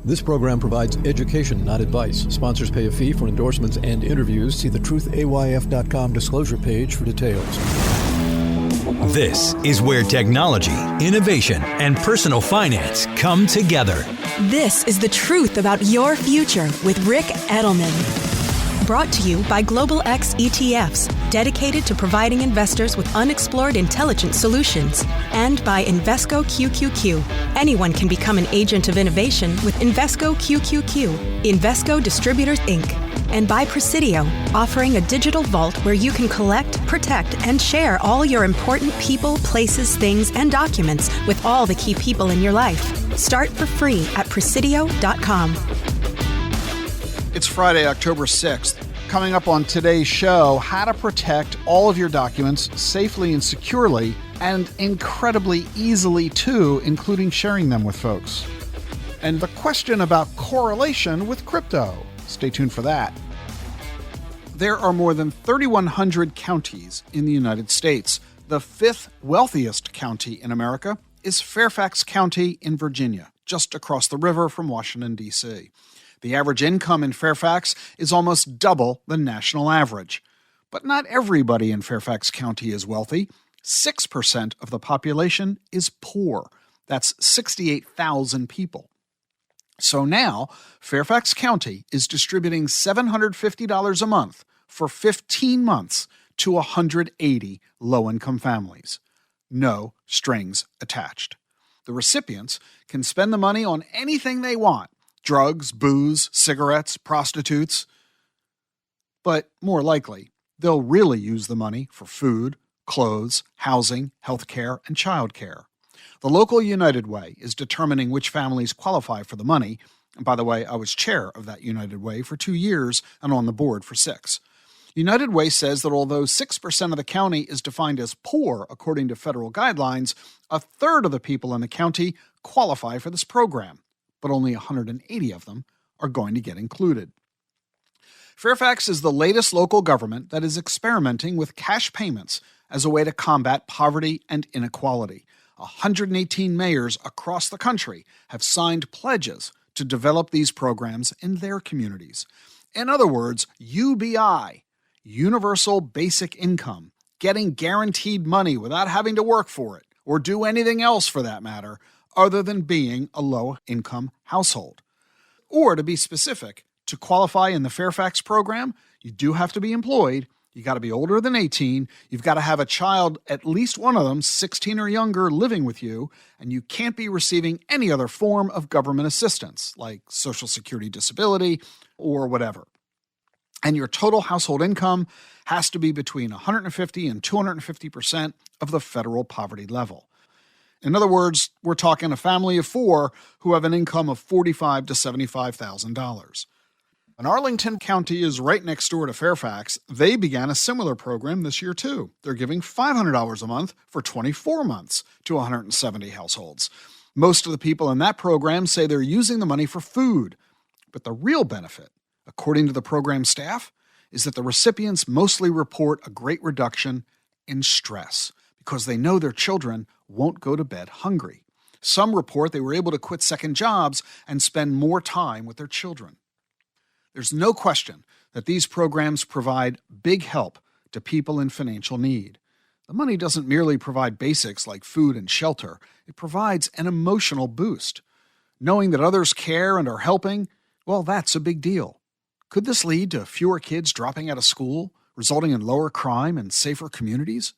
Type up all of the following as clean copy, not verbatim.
This program provides education, not advice. Sponsors pay a fee for endorsements and interviews. See the truthayf.com disclosure page for details. This is where technology, innovation, and personal finance come together. This is The Truth About Your Future with Rick Edelman. Brought to you by Global X ETFs, dedicated to providing investors with unexplored intelligent solutions. And by Invesco QQQ. Anyone can become an agent of innovation with Invesco QQQ, Invesco Distributors, Inc. And by Prisidio, offering a digital vault where you can collect, protect, and share all your important people, places, things, and documents with all the key people in your life. Start for free at Prisidio.com. It's Friday, October 6th. Coming up on today's show, how to protect all of your documents safely and securely, and incredibly easily too, including sharing them with folks. And the question about correlation with crypto. Stay tuned for that. There are more than 3,100 counties in the United States. The fifth wealthiest county in America is Fairfax County in Virginia, just across the river from Washington, D.C. The average income in Fairfax is almost double the national average. But not everybody in Fairfax County is wealthy. 6% of the population is poor. That's 68,000 people. So now, Fairfax County is distributing $750 a month for 15 months to 180 low-income families. No strings attached. The recipients can spend the money on anything they want: drugs, booze, cigarettes, prostitutes. But more likely, they'll really use the money for food, clothes, housing, healthcare, and childcare. The local United Way is determining which families qualify for the money. And by the way, I was chair of that United Way for 2 years and on the board for 6. United Way says that although 6% of the county is defined as poor according to federal guidelines, a third of the people in the county qualify for this program, but only 180 of them are going to get included. Fairfax is the latest local government that is experimenting with cash payments as a way to combat poverty and inequality. 118 mayors across the country have signed pledges to develop these programs in their communities. In other words, UBI, Universal Basic Income, getting guaranteed money without having to work for it, or do anything else for that matter, other than being a low-income household. Or to be specific, to qualify in the Fairfax program, you do have to be employed, you got to be older than 18, you've got to have a child, at least one of them, 16 or younger, living with you, and you can't be receiving any other form of government assistance, like Social Security disability or whatever. And your total household income has to be between 150 and 250% of the federal poverty level. In other words, we're talking a family of 4 who have an income of $45,000 to $75,000. And Arlington County is right next door to Fairfax. They began a similar program this year, too. They're giving $500 a month for 24 months to 170 households. Most of the people in that program say they're using the money for food. But the real benefit, according to the program staff, is that the recipients mostly report a great reduction in stress because they know their children won't go to bed hungry. Some report they were able to quit second jobs and spend more time with their children. There's no question that these programs provide big help to people in financial need. The money doesn't merely provide basics like food and shelter. It provides an emotional boost. Knowing that others care and are helping, well, that's a big deal. Could this lead to fewer kids dropping out of school, resulting in lower crime and safer communities?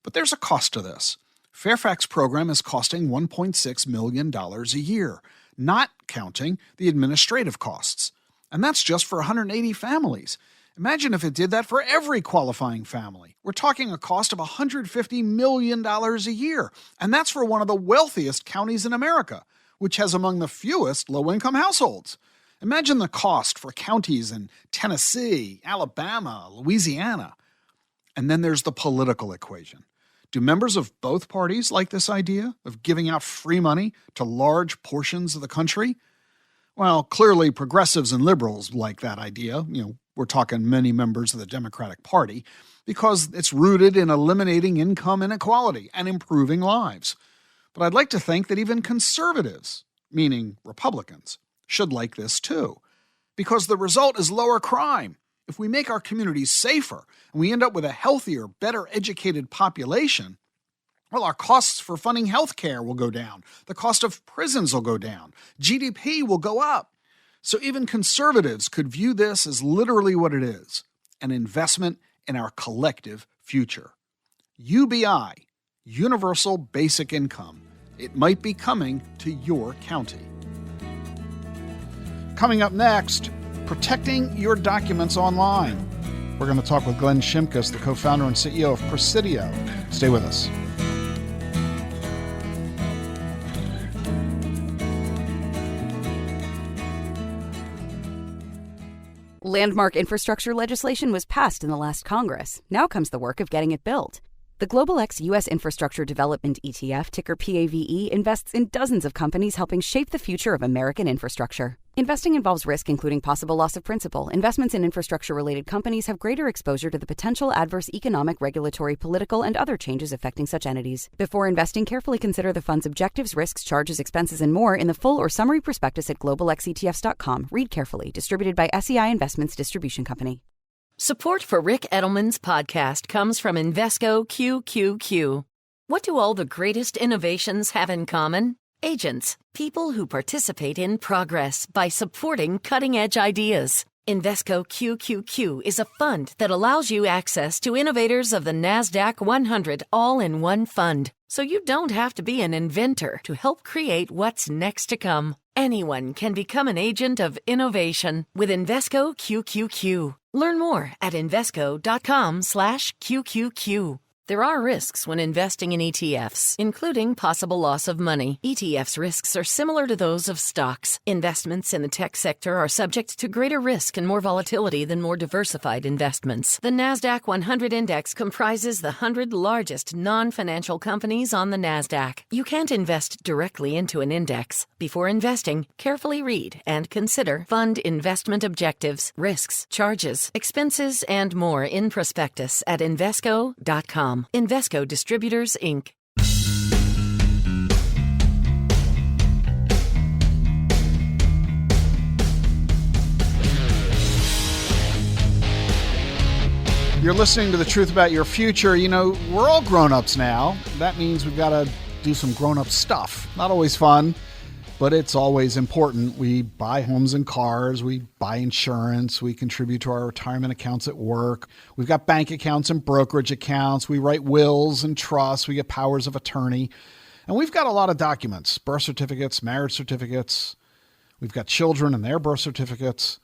But there's a cost to this. Fairfax program is costing $1.6 million a year, not counting the administrative costs. And that's just for 180 families. Imagine if it did that for every qualifying family. We're talking a cost of $150 million a year. And that's for one of the wealthiest counties in America, which has among the fewest low-income households. Imagine the cost for counties in Tennessee, Alabama, Louisiana. And then there's the political equation. Do members of both parties like this idea of giving out free money to large portions of the country? Well, clearly progressives and liberals like that idea. We're talking many members of the Democratic Party, because it's rooted in eliminating income inequality and improving lives. But I'd like to think that even conservatives, meaning Republicans, should like this too, because the result is lower crime. If we make our communities safer and we end up with a healthier, better educated population, well, our costs for funding healthcare will go down. The cost of prisons will go down. GDP will go up. So even conservatives could view this as literally what it is, an investment in our collective future. UBI, Universal Basic Income. It might be coming to your county. Coming up next, protecting your documents online. We're going to talk with Glenn Shimkus, the co-founder and CEO of Prisidio. Stay with us. Landmark infrastructure legislation was passed in the last Congress. Now comes the work of getting it built. The Global X U.S. Infrastructure Development ETF, ticker PAVE, invests in dozens of companies helping shape the future of American infrastructure. Investing involves risk, including possible loss of principal. Investments in infrastructure-related companies have greater exposure to the potential adverse economic, regulatory, political, and other changes affecting such entities. Before investing, carefully consider the fund's objectives, risks, charges, expenses, and more in the full or summary prospectus at globalxetfs.com. Read carefully. Distributed by SEI Investments Distribution Company. Support for Rick Edelman's podcast comes from Invesco QQQ. What do all the greatest innovations have in common? Agents, people who participate in progress by supporting cutting-edge ideas. Invesco QQQ is a fund that allows you access to innovators of the NASDAQ 100 all-in-one fund, so you don't have to be an inventor to help create what's next to come. Anyone can become an agent of innovation with Invesco QQQ. Learn more at Invesco.com/QQQ. There are risks when investing in ETFs, including possible loss of money. ETFs' risks are similar to those of stocks. Investments in the tech sector are subject to greater risk and more volatility than more diversified investments. The NASDAQ 100 Index comprises the 100 largest non-financial companies on the NASDAQ. You can't invest directly into an index. Before investing, carefully read and consider fund investment objectives, risks, charges, expenses, and more in prospectus at Invesco.com. Invesco Distributors, Inc. You're listening to The Truth About Your Future. You know, we're all grown-ups now. That means we've got to do some grown-up stuff. Not always fun, but it's always important. We buy homes and cars, we buy insurance, we contribute to our retirement accounts at work. We've got bank accounts and brokerage accounts. We write wills and trusts. We get powers of attorney. And we've got a lot of documents, birth certificates, marriage certificates. We've got children and their birth certificates,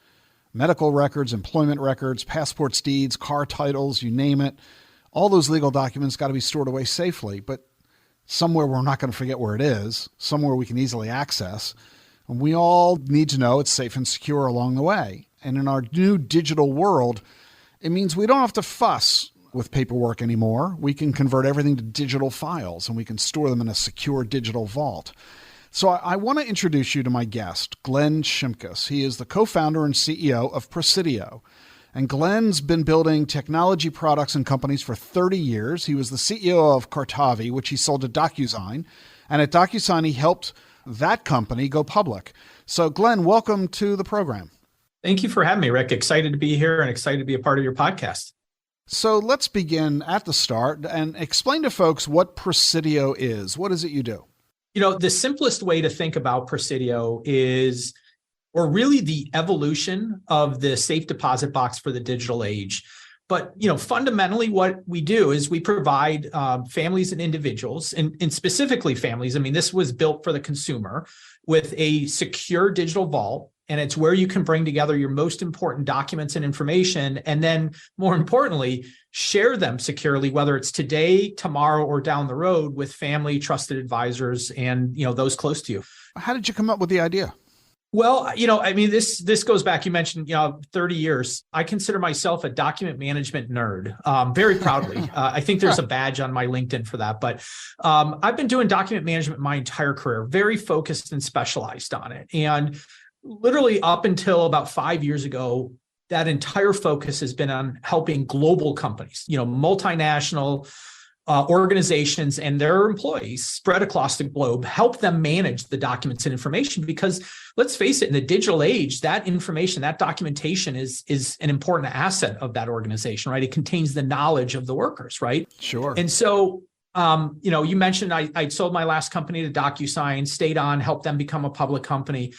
medical records, employment records, passports, deeds, car titles, you name it. All those legal documents got to be stored away safely, but somewhere we're not going to forget where it is, somewhere we can easily access. And we all need to know it's safe and secure along the way. And in our new digital world, it means we don't have to fuss with paperwork anymore. We can convert everything to digital files and we can store them in a secure digital vault. So I want to introduce you to my guest, Glenn Shimkus. He is the co-founder and CEO of Prisidio. And Glenn's been building technology products and companies for 30 years. He was the CEO of Cartavi, which he sold to DocuSign. And at DocuSign, he helped that company go public. So Glenn, welcome to the program. Thank you for having me, Rick. Excited to be here and excited to be a part of your podcast. So let's begin at the start and explain to folks what Prisidio is. What is it you do? You know, the simplest way to think about Prisidio is, or really the evolution of the safe deposit box for the digital age. But, you know, fundamentally what we do is we provide families and individuals, and specifically families. I mean, this was built for the consumer with a secure digital vault. And it's where you can bring together your most important documents and information. And then more importantly, share them securely, whether it's today, tomorrow, or down the road with family, trusted advisors, and, you know, those close to you. How did you come up with the idea? Well, you know, I mean, this goes back, you mentioned, 30 years. I consider myself a document management nerd, very proudly. I think there's a badge on my LinkedIn for that. But I've been doing document management my entire career, very focused and specialized on it. And literally up until about 5 years ago, that entire focus has been on helping global companies, you know, multinational, organizations and their employees spread across the globe, help them manage the documents and information. Because let's face it, in the digital age, that information, that documentation is an important asset of that organization, right? It contains the knowledge of the workers, right? Sure. And so, you mentioned I sold my last company to DocuSign, stayed on, helped them become a public company.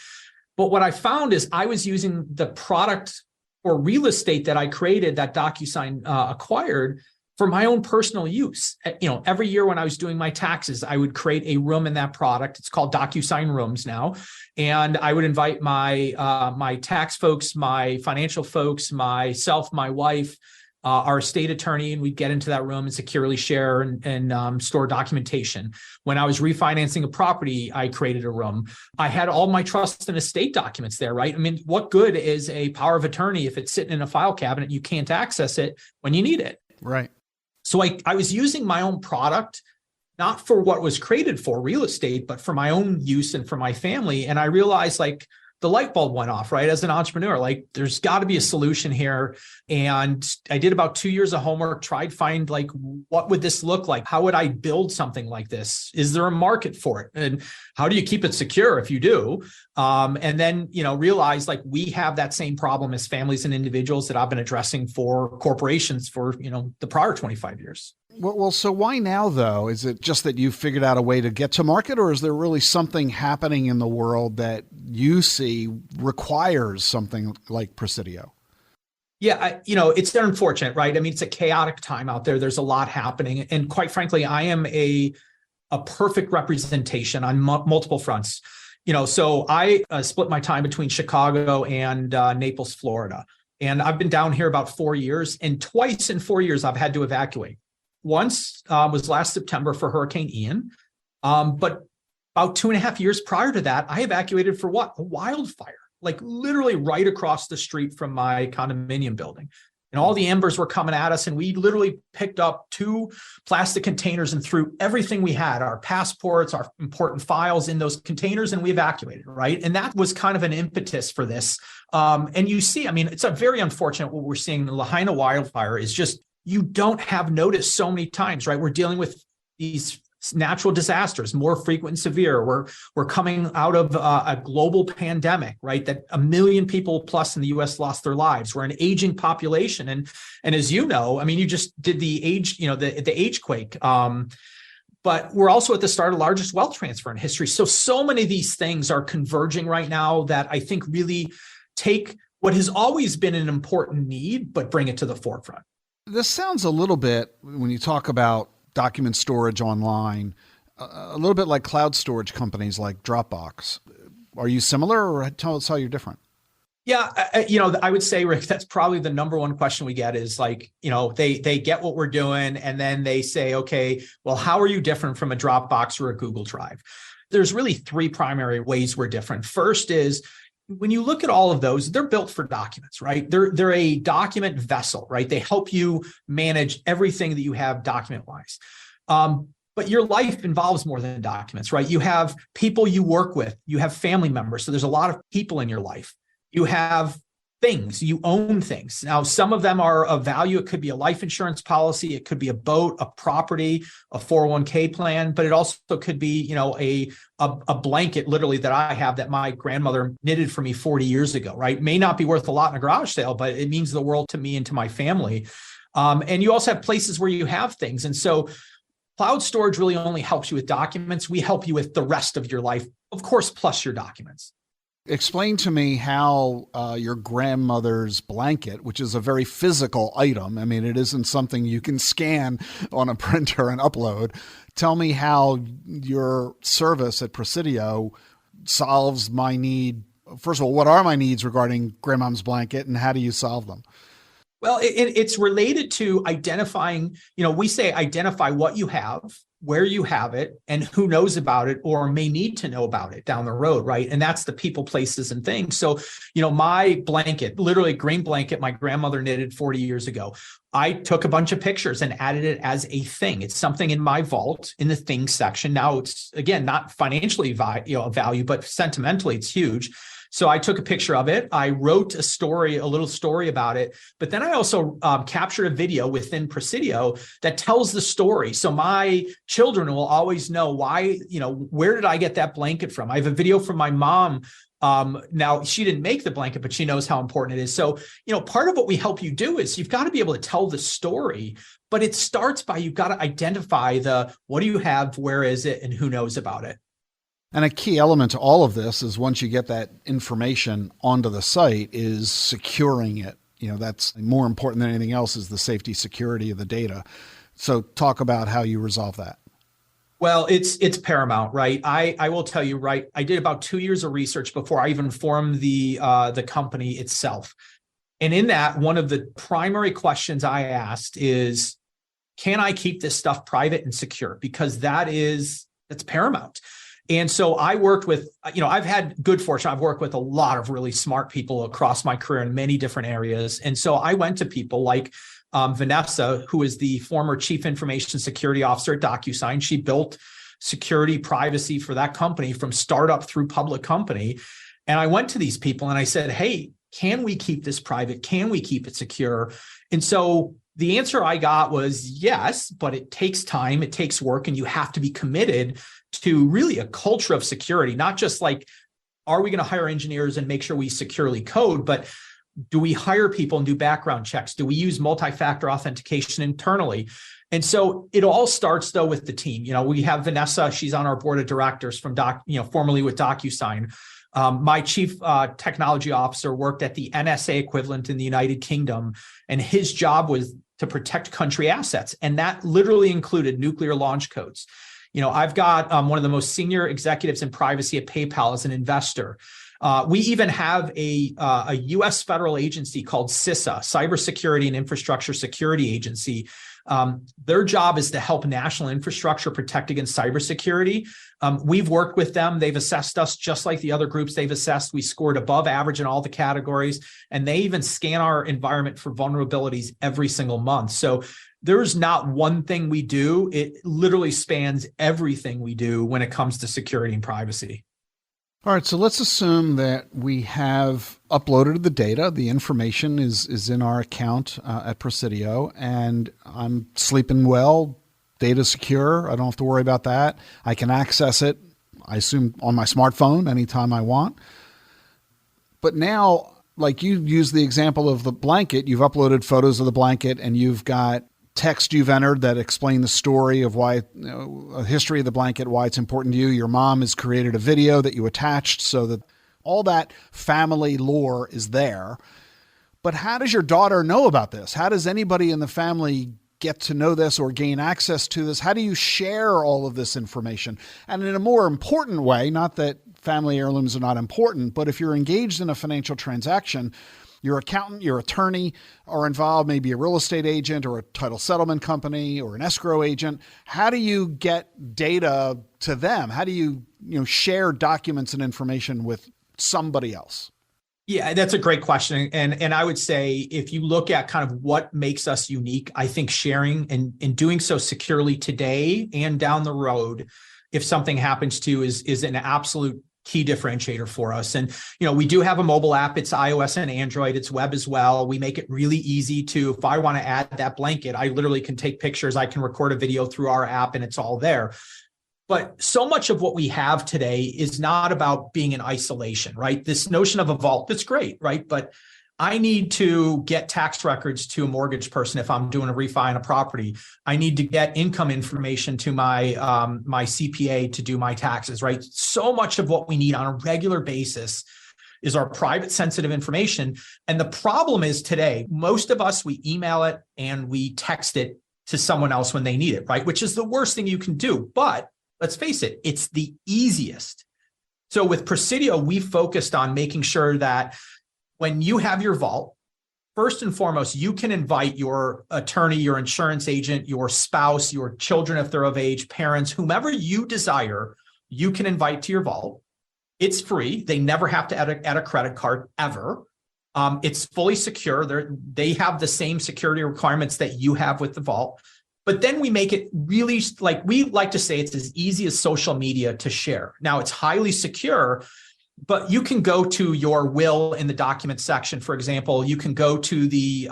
But what I found is I was using the product or real estate that I created that DocuSign acquired for my own personal use. Every year when I was doing my taxes, I would create a room in that product. It's called DocuSign Rooms now. And I would invite my my tax folks, my financial folks, myself, my wife, our estate attorney, and we'd get into that room and securely share and store documentation. When I was refinancing a property, I created a room. I had all my trust and estate documents there, right? I mean, what good is a power of attorney if it's sitting in a file cabinet, you can't access it when you need it? Right. So I was using my own product, not for what was created for real estate, but for my own use and for my family. And I realized the light bulb went off, right? As an entrepreneur, there's got to be a solution here. And I did about 2 years of homework, tried to find what would this look like? How would I build something like this? Is there a market for it? And how do you keep it secure if you do? And then, realize we have that same problem as families and individuals that I've been addressing for corporations for, the prior 25 years. Well, so why now, though? Is it just that you figured out a way to get to market, or is there really something happening in the world that you see requires something like Prisidio? Yeah, it's unfortunate, right? I mean, it's a chaotic time out there. There's a lot happening. And quite frankly, I am a perfect representation on multiple fronts. So I split my time between Chicago and Naples, Florida. And I've been down here about 4 years, and twice in 4 years, I've had to evacuate. Once was last September for Hurricane Ian. But about 2.5 years prior to that, I evacuated for what? A wildfire, literally right across the street from my condominium building. And all the embers were coming at us. And we literally picked up 2 plastic containers and threw everything we had, our passports, our important files in those containers, and we evacuated, right? And that was kind of an impetus for this. And you see, it's a very unfortunate what we're seeing in the Lahaina wildfire is just, you don't have noticed so many times, right? We're dealing with these natural disasters, more frequent and severe. We're coming out of a global pandemic, right? That 1 million people plus in the U.S. lost their lives. We're an aging population, and as you know, you just did the age, the age quake. But we're also at the start of the largest wealth transfer in history. So many of these things are converging right now that I think really take what has always been an important need, but bring it to the forefront. This sounds a little bit, when you talk about document storage online, a little bit like cloud storage companies like Dropbox. Are you similar, or tell us how you're different? Yeah, I would say, Rick, that's probably the number one question we get is they get what we're doing and then they say, okay, well, how are you different from a Dropbox or a Google Drive? There's really 3 primary ways we're different. First is, when you look at all of those, they're built for documents, right? They're a document vessel, right? They help you manage everything that you have document-wise. But your life involves more than documents, right? You have people you work with, you have family members. So there's a lot of people in your life. You have things, you own things. Now, some of them are of value. It could be a life insurance policy. It could be a boat, a property, a 401k plan, but it also could be, a blanket literally that I have that my grandmother knitted for me 40 years ago, right? May not be worth a lot in a garage sale, but it means the world to me and to my family. And you also have places where you have things. And so cloud storage really only helps you with documents. We help you with the rest of your life, of course, plus your documents. Explain to me how your grandmother's blanket, which is a very physical item, it isn't something you can scan on a printer and upload. Tell me how your service at Prisidio solves my need. First of all, what are my needs regarding grandmom's blanket, and how do you solve them? Well, it's related to identifying, we say identify what you have, where you have it, and who knows about it or may need to know about it down the road, right? And that's the people, places, and things. So, my blanket, literally green blanket, my grandmother knitted 40 years ago. I took a bunch of pictures and added it as a thing. It's something in my vault in the things section. Now it's, again, not financially value, but sentimentally it's huge. So I took a picture of it. I wrote a little story about it, but then I also captured a video within Prisidio that tells the story. So my children will always know why, where did I get that blanket from? I have a video from my mom. Now she didn't make the blanket, but she knows how important it is. So, part of what we help you do is you've got to be able to tell the story, but it starts by, you've got to identify what do you have, where is it, and who knows about it. And a key element to all of this is once you get that information onto the site is securing it. That's more important than anything else, is the safety, security of the data. So talk about how you resolve that. Well, it's paramount, right? I will tell you, right? I did about 2 years of research before I even formed the company itself. And in that, one of the primary questions I asked is, can I keep this stuff private and secure? Because that's paramount. And so I worked with, I've had good fortune. I've worked with a lot of really smart people across my career in many different areas. And so I went to people like Vanessa, who is the former chief information security officer at DocuSign. She built security privacy for that company from startup through public company. And I went to these people and I said, hey, can we keep this private? Can we keep it secure? And so the answer I got was yes, but it takes time, it takes work, and you have to be committed to really a culture of security, not just like, are we going to hire engineers and make sure we securely code, but do we hire people and do background checks? Do we use multi-factor authentication internally? And so it all starts though with the team. We have Vanessa, she's on our board of directors from formerly with DocuSign. My chief technology officer worked at the NSA equivalent in the United Kingdom, and his job was to protect country assets. And that literally included nuclear launch codes. I've got one of the most senior executives in privacy at PayPal as an investor. We even have a U.S. federal agency called CISA, Cybersecurity and Infrastructure Security Agency. Their job is to help national infrastructure protect against cybersecurity. We've worked with them. They've assessed us just like the other groups they've assessed. We scored above average in all the categories, and they even scan our environment for vulnerabilities every single month. So there's not one thing we do. It literally spans everything we do when it comes to security and privacy. All right, so let's assume that we have uploaded the data. The information is in our account at Prisidio, and I'm sleeping well, data secure. I don't have to worry about that. I can access it, I assume, on my smartphone anytime I want. But now, like you used the example of the blanket, you've uploaded photos of the blanket and you've got text you've entered that explain the story of why, a history of the blanket, why it's important to you. Your mom has created a video that you attached so that all that family lore is there. But how does your daughter know about this? How does anybody in the family get to know this or gain access to this? How do you share all of this information? And in a more important way, not that family heirlooms are not important, but if you're engaged in a financial transaction, your accountant, your attorney are involved, maybe a real estate agent or a title settlement company or an escrow agent. How do you get data to them? How do you, share documents and information with somebody else? Yeah, that's a great question. And I would say, if you look at kind of what makes us unique, I think sharing and doing so securely today and down the road, if something happens to you, is an absolute key differentiator for us. And, we do have a mobile app. It's iOS and Android. It's web as well. We make it really easy to, if I want to add that blanket, I literally can take pictures. I can record a video through our app and it's all there. But so much of what we have today is not about being in isolation, right? This notion of a vault, that's great, right? But I need to get tax records to a mortgage person if I'm doing a refi on a property. I need to get income information to my my CPA to do my taxes, right? So much of what we need on a regular basis is our private sensitive information. And the problem is today, most of us, we email it and we text it to someone else when they need it, right? Which is the worst thing you can do. But let's face it, it's the easiest. So with Prisidio, we focused on making sure that when you have your vault, first and foremost, you can invite your attorney, your insurance agent, your spouse, your children, if they're of age, parents, whomever you desire, you can invite to your vault. It's free. They never have to add a credit card ever. It's fully secure. They have the same security requirements that you have with the vault. But then we make it really, like we like to say, it's as easy as social media to share. Now, it's highly secure, But you can go to your will in the document section, for example. You can go to the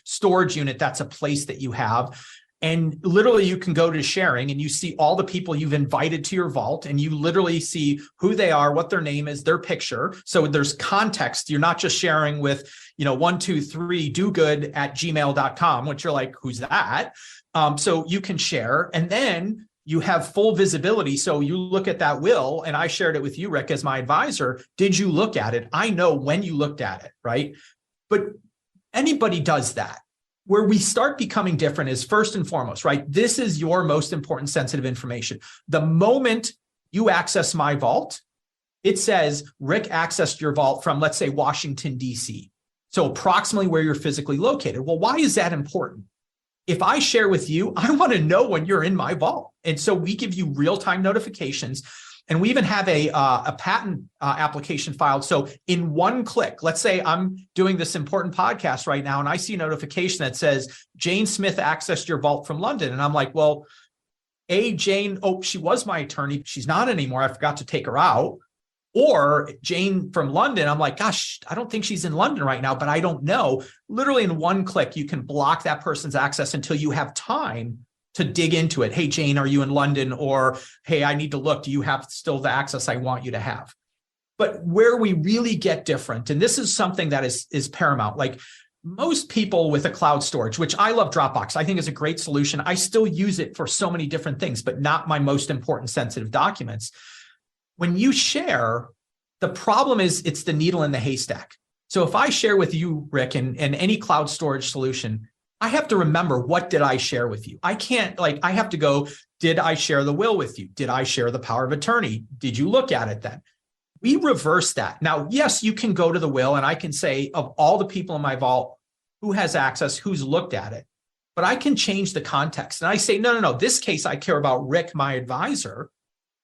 storage unit. That's a place that you have. And literally you can go to sharing and you see all the people you've invited to your vault, and you literally see who they are, what their name is, their picture. So there's context. You're not just sharing with, 123 dogood@gmail.com, which you're like, who's that? So you can share, and then you have full visibility. So you look at that will, and I shared it with you, Rick, as my advisor. Did you look at it? I know when you looked at it, right? But anybody does that. Where we start becoming different is first and foremost, right? This is your most important sensitive information. The moment you access my vault, it says Rick accessed your vault from, let's say, Washington, D.C. So approximately where you're physically located. Well, why is that important? If I share with you, I want to know when you're in my vault. And so we give you real-time notifications. And we even have a patent application filed. So in one click, let's say I'm doing this important podcast right now, and I see a notification that says, Jane Smith accessed your vault from London. And I'm like, well, Jane, she was my attorney. She's not anymore. I forgot to take her out. Or Jane from London, I'm like, gosh, I don't think she's in London right now, but I don't know. Literally in one click, you can block that person's access until you have time to dig into it. Hey, Jane, are you in London? Or, hey, I need to look. Do you have still the access I want you to have? But where we really get different, and this is something that is paramount, like most people with a cloud storage, which I love Dropbox. I think is a great solution. I still use it for so many different things, but not my most important sensitive documents. When you share, the problem is it's the needle in the haystack. So if I share with you, Rick, and any cloud storage solution, I have to remember, what did I share with you? I can't, I have to go, did I share the will with you? Did I share the power of attorney? Did you look at it then? We reverse that. Now, yes, you can go to the will and I can say, of all the people in my vault, who has access, who's looked at it, but I can change the context. And I say, no, this case, I care about Rick, my advisor.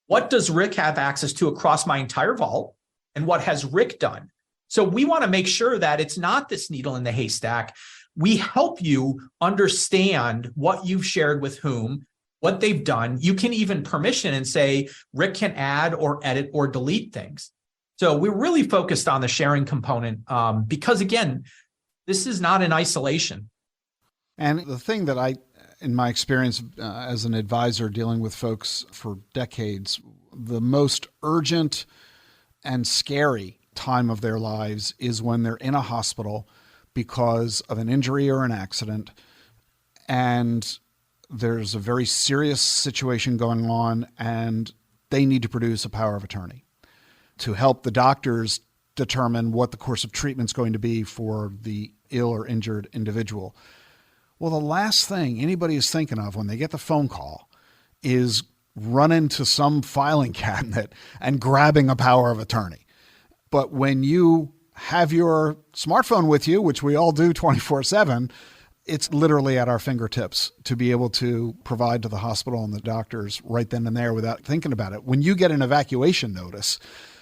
What does Rick have access to across my entire vault? And what has Rick done? So we want to make sure that it's not this needle in the haystack. We help you understand what you've shared with whom, what they've done. You can even permission and say, Rick can add or edit or delete things. So we're really focused on the sharing component because, again, this is not in isolation. And the thing that in my experience as an advisor dealing with folks for decades, the most urgent and scary time of their lives is when they're in a hospital because of an injury or an accident, and there's a very serious situation going on, and they need to produce a power of attorney to help the doctors determine what the course of treatment is going to be for the ill or injured individual. Well, the last thing anybody is thinking of when they get the phone call is running to some filing cabinet and grabbing a power of attorney. But when you have your smartphone with you, which we all do 24/7, it's literally at our fingertips to be able to provide to the hospital and the doctors right then and there without thinking about it. When you get an evacuation notice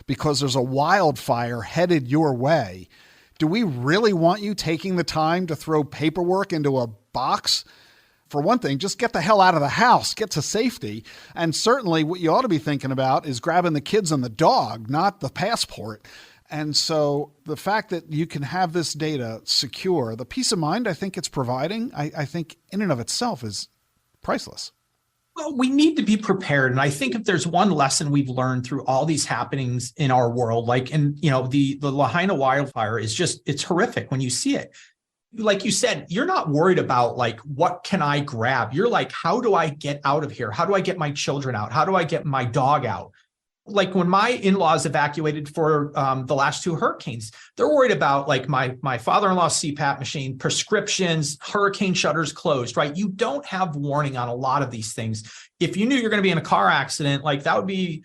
because there's a wildfire headed your way, do we really want you taking the time to throw paperwork into a box? For one thing, just get the hell out of the house, get to safety. And certainly what you ought to be thinking about is grabbing the kids and the dog, not the passport. And so the fact that you can have this data secure, the peace of mind I think it's providing, I think in and of itself is priceless. Well, we need to be prepared. And I think if there's one lesson we've learned through all these happenings in our world, the Lahaina wildfire is it's horrific when you see it. Like you said, you're not worried about what can I grab? You're like, how do I get out of here? How do I get my children out? How do I get my dog out? Like when my in-laws evacuated for the last two hurricanes, they're worried about my father-in-law's CPAP machine, prescriptions, hurricane shutters closed, right? You don't have warning on a lot of these things. If you knew you're going to be in a car accident, that would be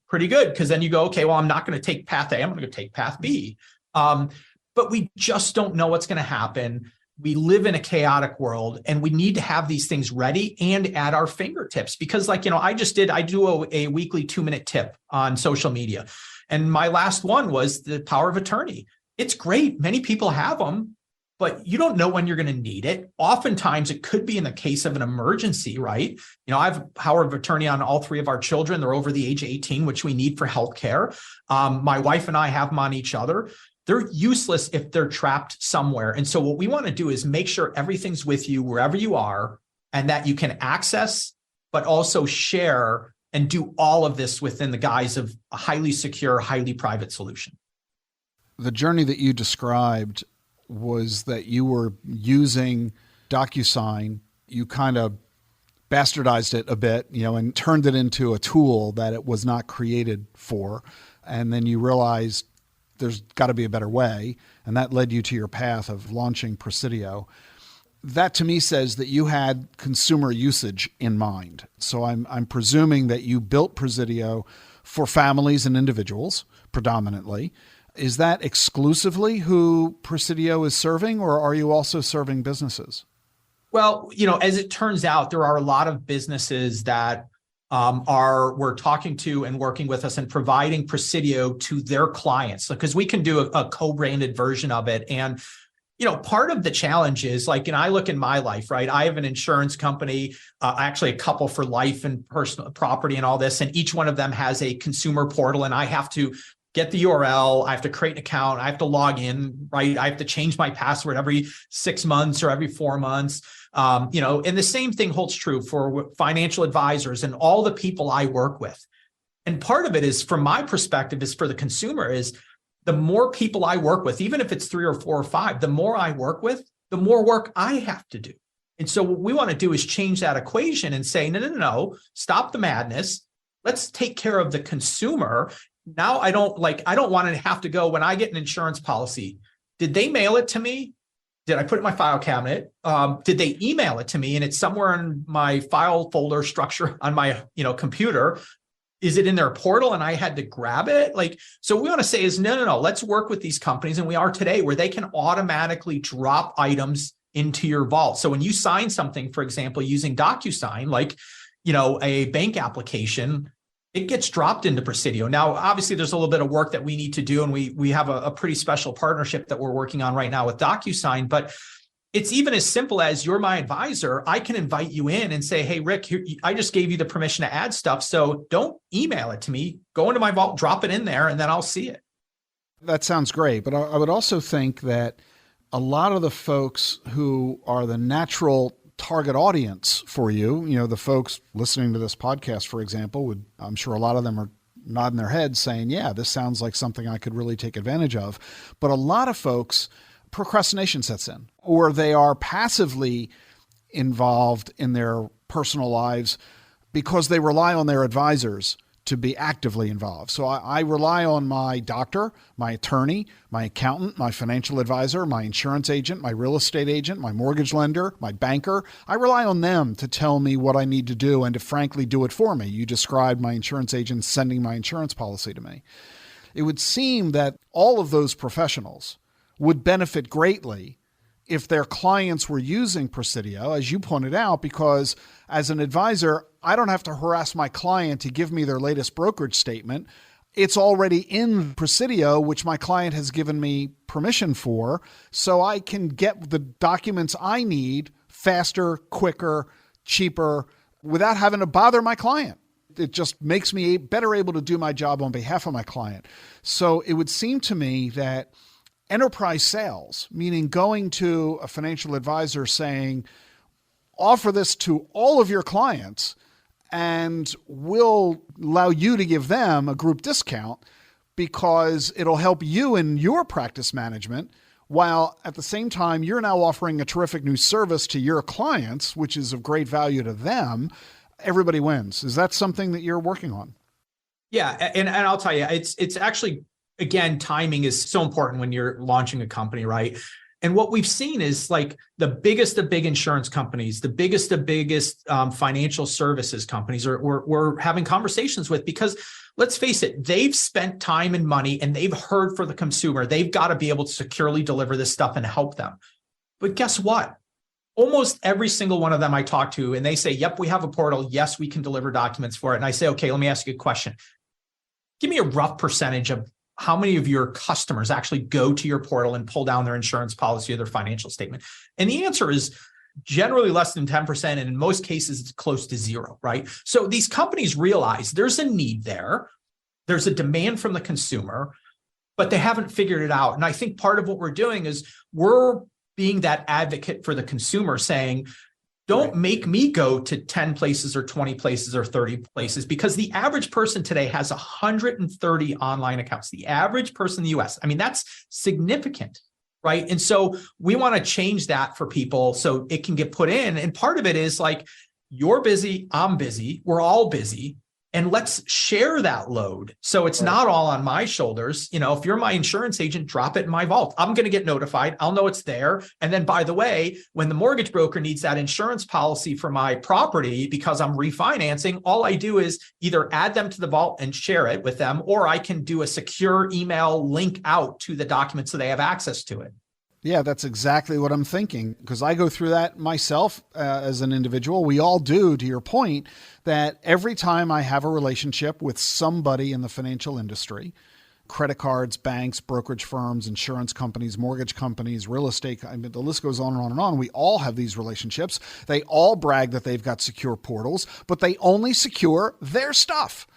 pretty good, because then you go, okay, well, I'm not going to take path A, I'm going to take path B. But we just don't know what's going to happen. We live in a chaotic world, and we need to have these things ready and at our fingertips. Because I do a weekly 2-minute tip on social media. And my last one was the power of attorney. It's great. Many people have them, but you don't know when you're going to need it. Oftentimes it could be in the case of an emergency, right? You know, I have power of attorney on all 3 of our children. They're over the age of 18, which we need for healthcare. My wife and I have them on each other. They're useless if they're trapped somewhere. And so what we want to do is make sure everything's with you wherever you are and that you can access, but also share and do all of this within the guise of a highly secure, highly private solution. The journey that you described was that you were using DocuSign. You kind of bastardized it a bit, and turned it into a tool that it was not created for. And then you realized there's got to be a better way. And that led you to your path of launching Prisidio. That to me says that you had consumer usage in mind. So I'm presuming that you built Prisidio for families and individuals predominantly. Is that exclusively who Prisidio is serving, or are you also serving businesses? Well, as it turns out, there are a lot of businesses that we're talking to and working with us and providing Prisidio to their clients, because we can do a co-branded version of it. And part of the challenge is I look in my life, right? I have an insurance company, actually a couple for life and personal property and all this. And each one of them has a consumer portal, and I have to get the URL. I have to create an account. I have to log in, right? I have to change my password every 6 months or every 4 months. And the same thing holds true for financial advisors and all the people I work with. And part of it is, from my perspective, is for the consumer is, the more people I work with, even if it's 3 or 4 or 5, the more I work with, the more work I have to do. And so what we want to do is change that equation and say, no, stop the madness. Let's take care of the consumer. Now I don't want to have to go, when I get an insurance policy, did they mail it to me? Did I put it in my file cabinet? Did they email it to me? And it's somewhere in my file folder structure on my computer. Is it in their portal and I had to grab it? So what we want to say is, no, let's work with these companies, and we are today, where they can automatically drop items into your vault. So when you sign something, for example, using DocuSign, a bank application, it gets dropped into Prisidio. Now, obviously, there's a little bit of work that we need to do, and we have a pretty special partnership that we're working on right now with DocuSign. But it's even as simple as, you're my advisor. I can invite you in and say, hey, Rick, I just gave you the permission to add stuff. So don't email it to me. Go into my vault, drop it in there, and then I'll see it. That sounds great. But I would also think that a lot of the folks who are the natural target audience for you, the folks listening to this podcast, for example, I'm sure a lot of them are nodding their heads saying, yeah, this sounds like something I could really take advantage of. But a lot of folks, procrastination sets in, or they are passively involved in their personal lives because they rely on their advisors to be actively involved. So I rely on my doctor, my attorney, my accountant, my financial advisor, my insurance agent, my real estate agent, my mortgage lender, my banker. I rely on them to tell me what I need to do and to frankly do it for me. You described my insurance agent sending my insurance policy to me. It would seem that all of those professionals would benefit greatly if their clients were using Prisidio, as you pointed out, because as an advisor, I don't have to harass my client to give me their latest brokerage statement. It's already in Prisidio, which my client has given me permission for, so I can get the documents I need faster, quicker, cheaper, without having to bother my client. It just makes me better able to do my job on behalf of my client. So it would seem to me that enterprise sales, meaning going to a financial advisor saying, offer this to all of your clients and we'll allow you to give them a group discount because it'll help you in your practice management, while at the same time you're now offering a terrific new service to your clients, which is of great value to them. Everybody wins. Is that something that you're working on? Yeah. And I'll tell you, it's actually, again, timing is so important when you're launching a company, right? And what we've seen is the biggest of big insurance companies, the biggest of biggest financial services companies we're having conversations with, because let's face it, they've spent time and money and they've heard for the consumer. They've got to be able to securely deliver this stuff and help them. But guess what? Almost every single one of them I talk to, and they say, yep, we have a portal. Yes, we can deliver documents for it. And I say, okay, let me ask you a question. Give me a rough percentage of how many of your customers actually go to your portal and pull down their insurance policy or their financial statement? And the answer is generally less than 10%. And in most cases, it's close to zero, right? So these companies realize there's a need there. There's a demand from the consumer, but they haven't figured it out. And I think part of what we're doing is we're being that advocate for the consumer, saying, don't make me go to 10 places or 20 places or 30 places, because the average person today has 130 online accounts. The average person in the US. I mean, that's significant, right? And so we want to change that for people so it can get put in. And part of it is like, you're busy, I'm busy, we're all busy. And let's share that load. So it's not all on my shoulders. You know, if you're my insurance agent, drop it in my vault. I'm going to get notified. I'll know it's there. And then, by the way, when the mortgage broker needs that insurance policy for my property because I'm refinancing, all I do is either add them to the vault and share it with them, or I can do a secure email link out to the document so they have access to it. Yeah, that's exactly what I'm thinking, because I go through that myself as an individual. We all do, to your point, that every time I have a relationship with somebody in the financial industry, credit cards, banks, brokerage firms, insurance companies, mortgage companies, real estate, I mean, the list goes on and on and on. We all have these relationships. They all brag that they've got secure portals, but they only secure their stuff.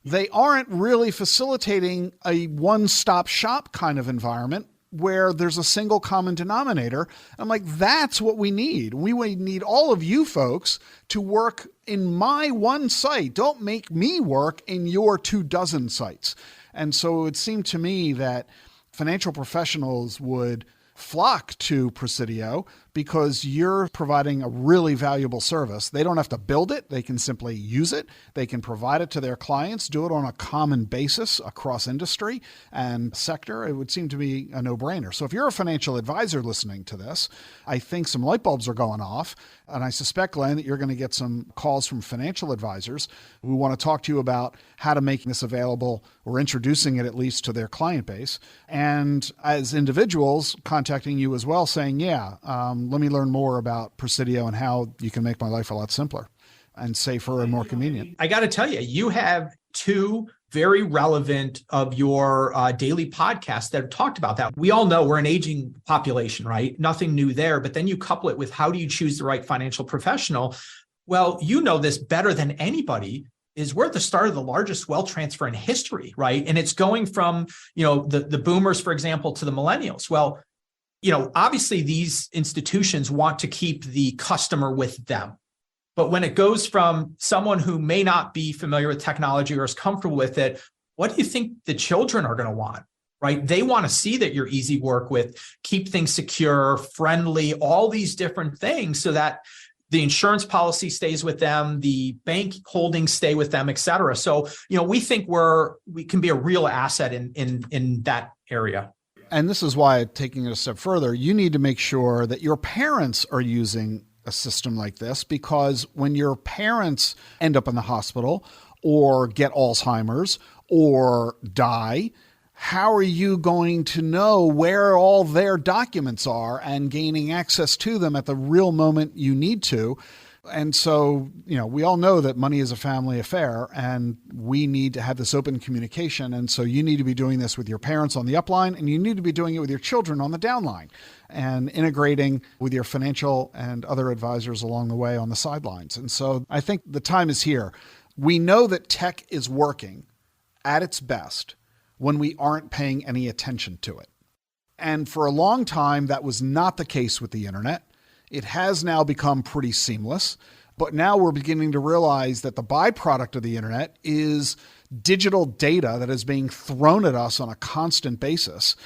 They aren't really facilitating a one-stop shop kind of environment where there's a single common denominator. I'm like, that's what we need. We need all of you folks to work in my one site. Don't make me work in your 24 sites. And so it would seem to me that financial professionals would flock to Prisidio because you're providing a really valuable service. They don't have to build it. They can simply use it. They can provide it to their clients, do it on a common basis across industry and sector. It would seem to be a no-brainer. So if you're a financial advisor listening to this, I think some light bulbs are going off. And I suspect, Glenn, that you're going to get some calls from financial advisors who want to talk to you about how to make this available, or introducing it at least to their client base. And as individuals contacting you as well, saying, let me learn more about Prisidio and how you can make my life a lot simpler and safer and more convenient. I got to tell you, you have two very relevant of your daily podcasts that have talked about that. We all know we're an aging population, right? Nothing new there. But then you couple it with, how do you choose the right financial professional? Well, you know this better than anybody, is we're at the start of the largest wealth transfer in history, right? And it's going from, the boomers, for example, to the millennials. Well, obviously these institutions want to keep the customer with them. But when it goes from someone who may not be familiar with technology or is comfortable with it, what do you think the children are going to want, right? They want to see that you're easy to work with, keep things secure, friendly, all these different things, so that the insurance policy stays with them, the bank holdings stay with them, et cetera. So, we think we can be a real asset in that area. And this is why, taking it a step further, you need to make sure that your parents are using a system like this, because when your parents end up in the hospital or get Alzheimer's or die, how are you going to know where all their documents are and gaining access to them at the real moment you need to? And so, we all know that money is a family affair, and we need to have this open communication. And so you need to be doing this with your parents on the upline, and you need to be doing it with your children on the downline, and integrating with your financial and other advisors along the way on the sidelines. And so I think the time is here. We know that tech is working at its best when we aren't paying any attention to it. And for a long time, that was not the case with the internet. It has now become pretty seamless, but now we're beginning to realize that the byproduct of the internet is digital data that is being thrown at us on a constant basis.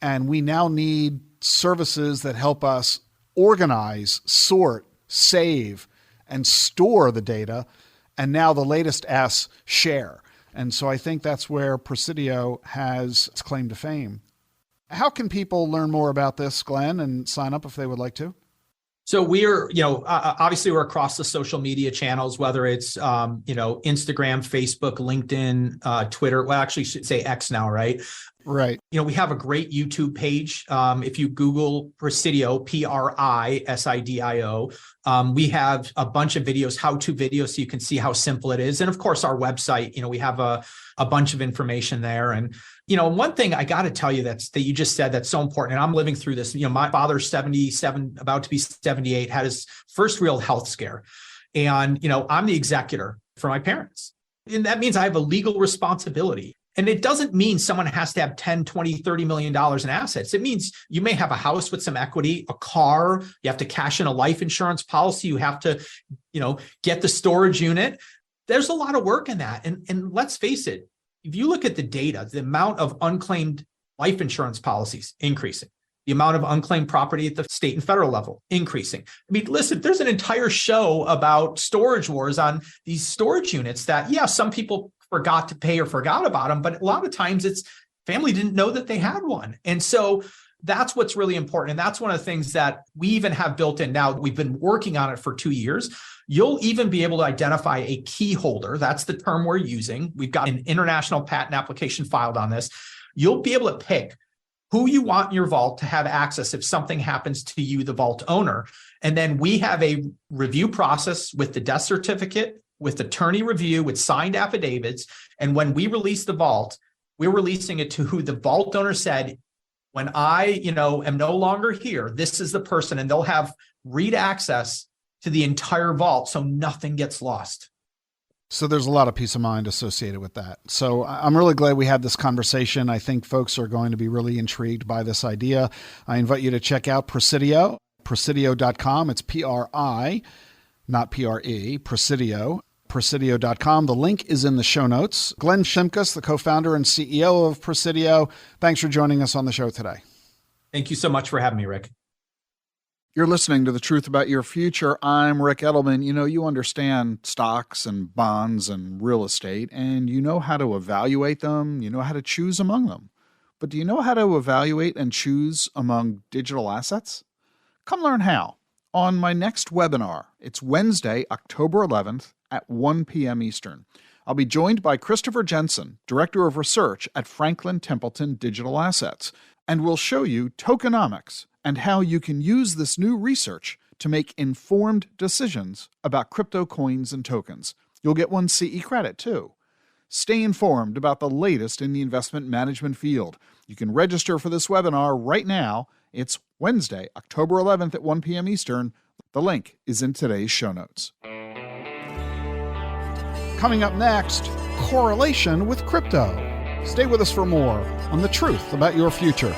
And we now need services that help us organize, sort, save, and store the data. And now the latest S, share. And so I think that's where Prisidio has its claim to fame. How can people learn more about this, Glenn, and sign up if they would like to? So we're, obviously we're across the social media channels, whether it's, Instagram, Facebook, LinkedIn, Twitter. Well, actually, I should say X now, right? Right. We have a great YouTube page. If you Google Prisidio, Prisidio, we have a bunch of videos, how-to videos, so you can see how simple it is. And of course, our website, we have a bunch of information there. And, one thing I got to tell you that you just said that's so important, and I'm living through this. My father's 77, about to be 78, had his first real health scare. And, I'm the executor for my parents. And that means I have a legal responsibility. And it doesn't mean someone has to have 10, 20, $30 million in assets. It means you may have a house with some equity, a car, you have to cash in a life insurance policy, you have to, get the storage unit. There's a lot of work in that. And let's face it, if you look at the data, the amount of unclaimed life insurance policies increasing, the amount of unclaimed property at the state and federal level increasing. I mean, listen, there's an entire show about storage wars on these storage units that, some people forgot to pay or forgot about them, but a lot of times it's family didn't know that they had one. And so that's what's really important. And that's one of the things that we even have built in now. We've been working on it for 2 years. You'll even be able to identify a key holder. That's the term we're using. We've got an international patent application filed on this. You'll be able to pick who you want in your vault to have access if something happens to you, the vault owner. And then we have a review process with the death certificate, with attorney review, with signed affidavits. And when we release the vault, we're releasing it to who the vault owner said, when I, am no longer here, this is the person, and they'll have read access to the entire vault so nothing gets lost. So there's a lot of peace of mind associated with that. So I'm really glad we had this conversation. I think folks are going to be really intrigued by this idea. I invite you to check out Prisidio, Prisidio.com. It's P-R-I, not P-R-E, Prisidio. Prisidio.com. The link is in the show notes. Glenn Shimkus, the co-founder and CEO of Prisidio, thanks for joining us on the show today. Thank you so much for having me, Rick. You're listening to The Truth About Your Future. I'm Rick Edelman. You understand stocks and bonds and real estate, and you know how to evaluate them. You know how to choose among them. But do you know how to evaluate and choose among digital assets? Come learn how on my next webinar. It's Wednesday, October 11th at 1 p.m. Eastern. I'll be joined by Christopher Jensen, Director of Research at Franklin Templeton Digital Assets, and we'll show you tokenomics and how you can use this new research to make informed decisions about crypto coins and tokens. You'll get 1 CE credit, too. Stay informed about the latest in the investment management field. You can register for this webinar right now. It's Wednesday, October 11th at 1 p.m. Eastern. The link is in today's show notes. Coming up next, correlation with crypto. Stay with us for more on The Truth About Your Future.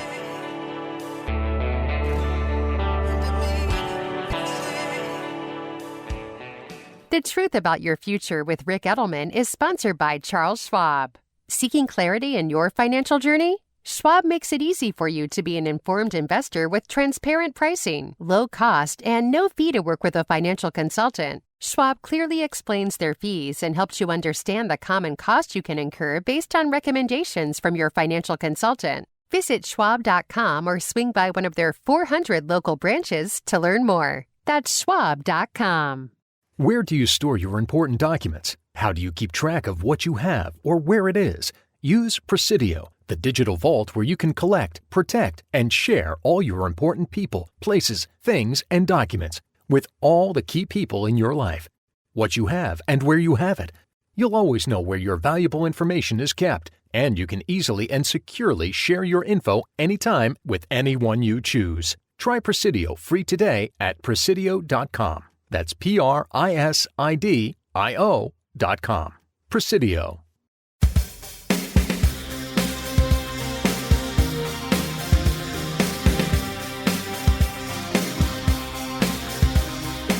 The Truth About Your Future with Rick Edelman is sponsored by Charles Schwab. Seeking clarity in your financial journey? Schwab makes it easy for you to be an informed investor with transparent pricing, low cost, and no fee to work with a financial consultant. Schwab clearly explains their fees and helps you understand the common cost you can incur based on recommendations from your financial consultant. Visit schwab.com or swing by one of their 400 local branches to learn more. That's schwab.com. Where do you store your important documents? How do you keep track of what you have or where it is? Use Prisidio, the digital vault where you can collect, protect, and share all your important people, places, things, and documents with all the key people in your life. What you have and where you have it. You'll always know where your valuable information is kept, and you can easily and securely share your info anytime with anyone you choose. Try Prisidio free today at Prisidio.com. That's Prisidio.com. Prisidio.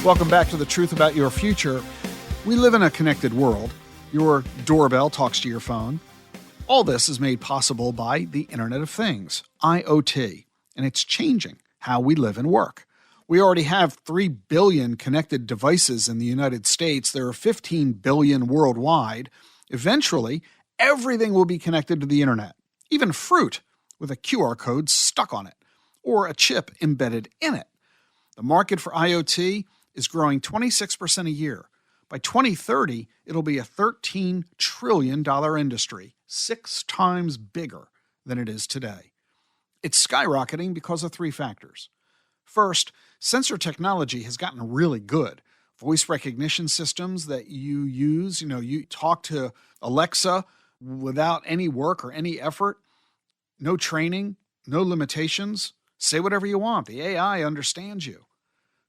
Welcome back to The Truth About Your Future. We live in a connected world. Your doorbell talks to your phone. All this is made possible by the Internet of Things, IoT, and it's changing how we live and work. We already have 3 billion connected devices in the United States. There are 15 billion worldwide. Eventually, everything will be connected to the Internet, even fruit with a QR code stuck on it or a chip embedded in it. The market for IoT is growing 26% a year. By 2030, it'll be a $13 trillion industry, 6 times bigger than it is today. It's skyrocketing because of three factors. First, sensor technology has gotten really good. Voice recognition systems that you use, you talk to Alexa without any work or any effort, no training, no limitations. Say whatever you want. The AI understands you.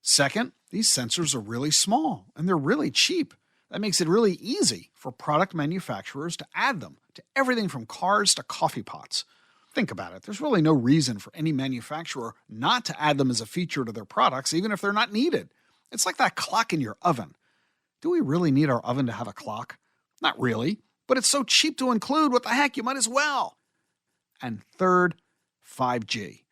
Second, these sensors are really small and they're really cheap. That makes it really easy for product manufacturers to add them to everything from cars to coffee pots. Think about it. There's really no reason for any manufacturer not to add them as a feature to their products, even if they're not needed. It's like that clock in your oven. Do we really need our oven to have a clock? Not really, but it's so cheap to include. What the heck? You might as well. And third, 5G.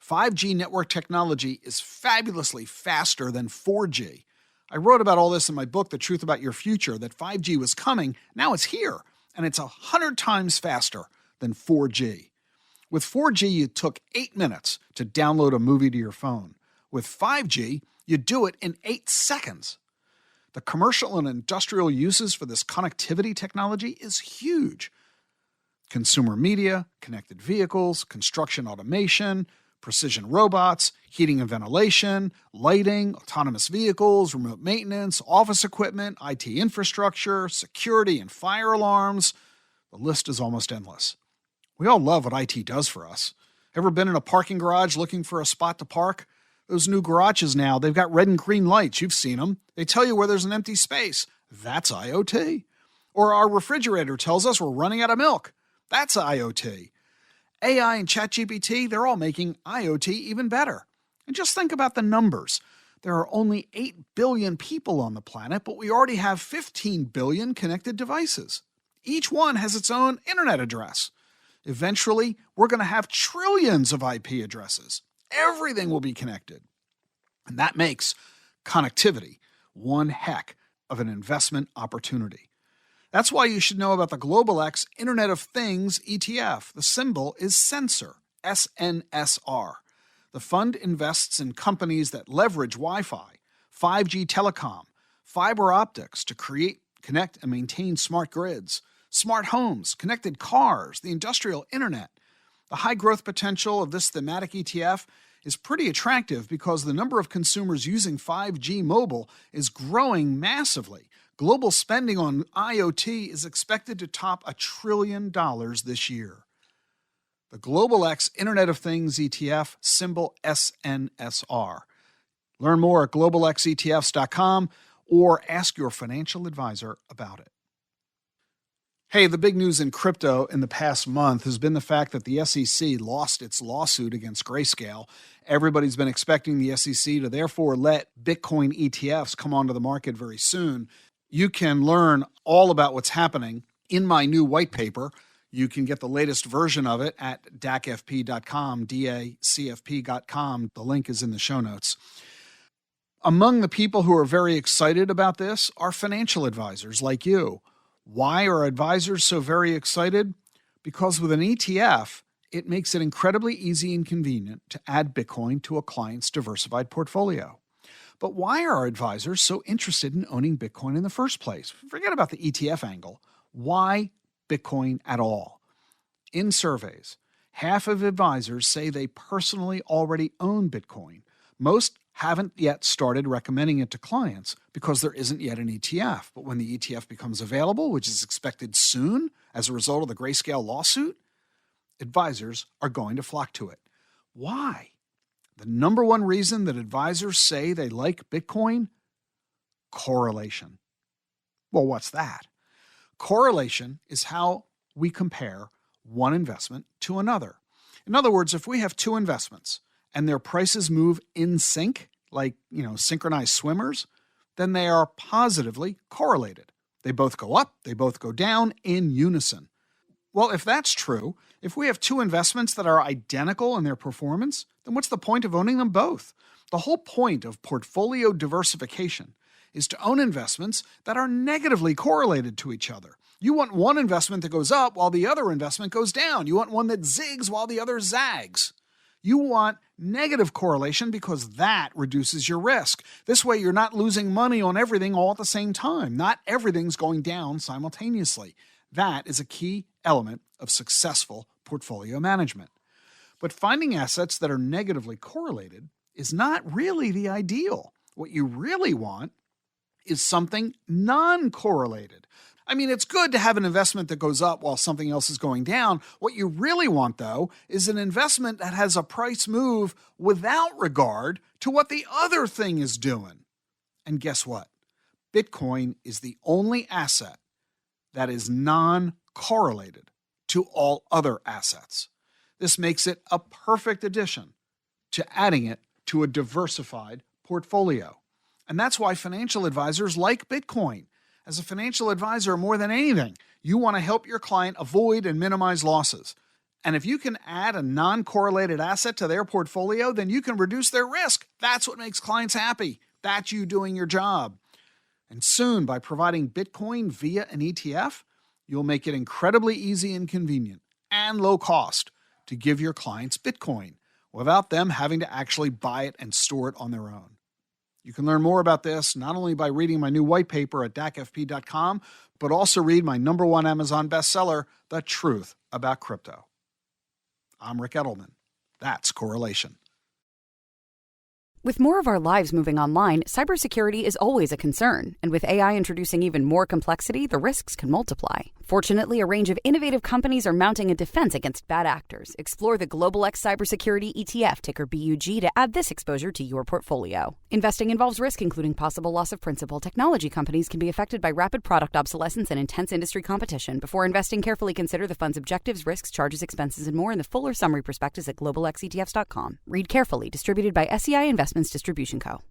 5G network technology is fabulously faster than 4G. I wrote about all this in my book, The Truth About Your Future, that 5G was coming. Now it's here, and it's 100 times faster than 4G. With 4G, it took 8 minutes to download a movie to your phone. With 5G, you do it in 8 seconds. The commercial and industrial uses for this connectivity technology is huge. Consumer media, connected vehicles, construction automation, precision robots, heating and ventilation, lighting, autonomous vehicles, remote maintenance, office equipment, IT infrastructure, security and fire alarms. The list is almost endless. We all love what IT does for us. Ever been in a parking garage looking for a spot to park? Those new garages now, they've got red and green lights. You've seen them. They tell you where there's an empty space. That's IoT. Or our refrigerator tells us we're running out of milk. That's IoT. AI and ChatGPT, they're all making IoT even better. And just think about the numbers. There are only 8 billion people on the planet, but we already have 15 billion connected devices. Each one has its own internet address. Eventually, we're going to have trillions of IP addresses. Everything will be connected. And that makes connectivity one heck of an investment opportunity. That's why you should know about the Global X Internet of Things ETF. The symbol is Sensor, SNSR. The fund invests in companies that leverage Wi-Fi, 5G telecom, fiber optics to create, connect, and maintain smart grids, smart homes, connected cars, the industrial internet. The high growth potential of this thematic ETF is pretty attractive because the number of consumers using 5G mobile is growing massively. Global spending on IoT is expected to top $1 trillion this year. The Global X Internet of Things ETF, symbol SNSR. Learn more at globalxetfs.com or ask your financial advisor about it. Hey, the big news in crypto in the past month has been the fact that the SEC lost its lawsuit against Grayscale. Everybody's been expecting the SEC to therefore let Bitcoin ETFs come onto the market very soon. You can learn all about what's happening in my new white paper. You can get the latest version of it at dacfp.com, dacfp.com. The link is in the show notes. Among the people who are very excited about this are financial advisors like you. Why are advisors so very excited? Because with an ETF, it makes it incredibly easy and convenient to add Bitcoin to a client's diversified portfolio. But why are advisors so interested in owning Bitcoin in the first place? Forget about the ETF angle. Why Bitcoin at all? In surveys, half of advisors say they personally already own Bitcoin. Most haven't yet started recommending it to clients because there isn't yet an ETF. But when the ETF becomes available, which is expected soon as a result of the Grayscale lawsuit, advisors are going to flock to it. Why? The number one reason that advisors say they like Bitcoin? Correlation. Well, what's that? Correlation is how we compare one investment to another. In other words, if we have two investments and their prices move in sync, like, synchronized swimmers, then they are positively correlated. They both go up, they both go down in unison. Well, if that's true, if we have two investments that are identical in their performance, then what's the point of owning them both? The whole point of portfolio diversification is to own investments that are negatively correlated to each other. You want one investment that goes up while the other investment goes down. You want one that zigs while the other zags. You want negative correlation because that reduces your risk. This way, you're not losing money on everything all at the same time. Not everything's going down simultaneously. That is a key element of successful portfolio management. But finding assets that are negatively correlated is not really the ideal. What you really want is something non-correlated. I mean, it's good to have an investment that goes up while something else is going down. What you really want, though, is an investment that has a price move without regard to what the other thing is doing. And guess what? Bitcoin is the only asset that is non-correlated to all other assets. This makes it a perfect addition to adding it to a diversified portfolio. And that's why financial advisors like Bitcoin. As a financial advisor, more than anything, you want to help your client avoid and minimize losses. And if you can add a non-correlated asset to their portfolio, then you can reduce their risk. That's what makes clients happy. That's you doing your job. And soon, by providing Bitcoin via an ETF, you'll make it incredibly easy and convenient and low cost to give your clients Bitcoin without them having to actually buy it and store it on their own. You can learn more about this not only by reading my new white paper at dacfp.com, but also read my #1 Amazon bestseller, The Truth About Crypto. I'm Rick Edelman. That's Correlation. With more of our lives moving online, cybersecurity is always a concern. And with AI introducing even more complexity, the risks can multiply. Fortunately, a range of innovative companies are mounting a defense against bad actors. Explore the Global X Cybersecurity ETF, ticker BUG, to add this exposure to your portfolio. Investing involves risk, including possible loss of principal. Technology companies can be affected by rapid product obsolescence and intense industry competition. Before investing, carefully consider the fund's objectives, risks, charges, expenses, and more in the fuller summary prospectus at globalxetfs.com. Read carefully. Distributed by SEI Investments Distribution Co.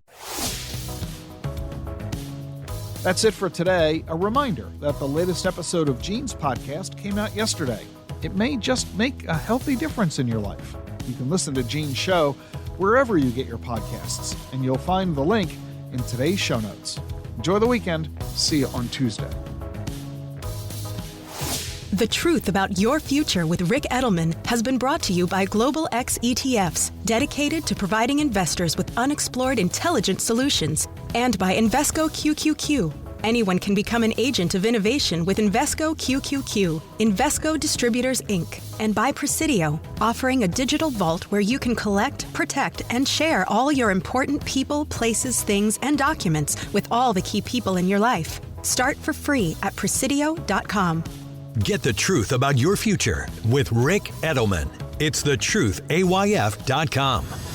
That's it for today. A reminder that the latest episode of Gene's podcast came out yesterday. It may just make a healthy difference in your life. You can listen to Gene's show wherever you get your podcasts, and you'll find the link in today's show notes. Enjoy the weekend. See you on Tuesday. The Truth About Your Future with Rick Edelman has been brought to you by Global X ETFs, dedicated to providing investors with unexplored intelligent solutions, and by Invesco QQQ. Anyone can become an agent of innovation with Invesco QQQ, Invesco Distributors, Inc., and by Prisidio, offering a digital vault where you can collect, protect, and share all your important people, places, things, and documents with all the key people in your life. Start for free at Prisidio.com. Get the truth about your future with Rick Edelman. It's thetruthayf.com.